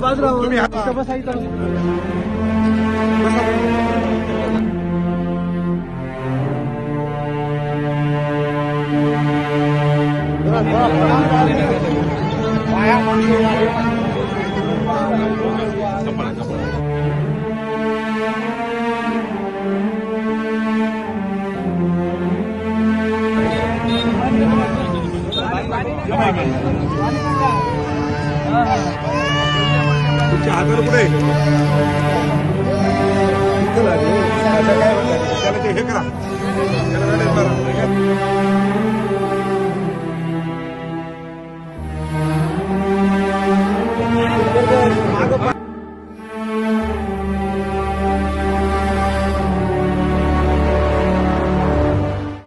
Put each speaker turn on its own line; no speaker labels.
बाजूला
तुम्ही
बसा इथं.
तुमच्या हाताला कुठे त्याला ते हे करा त्याला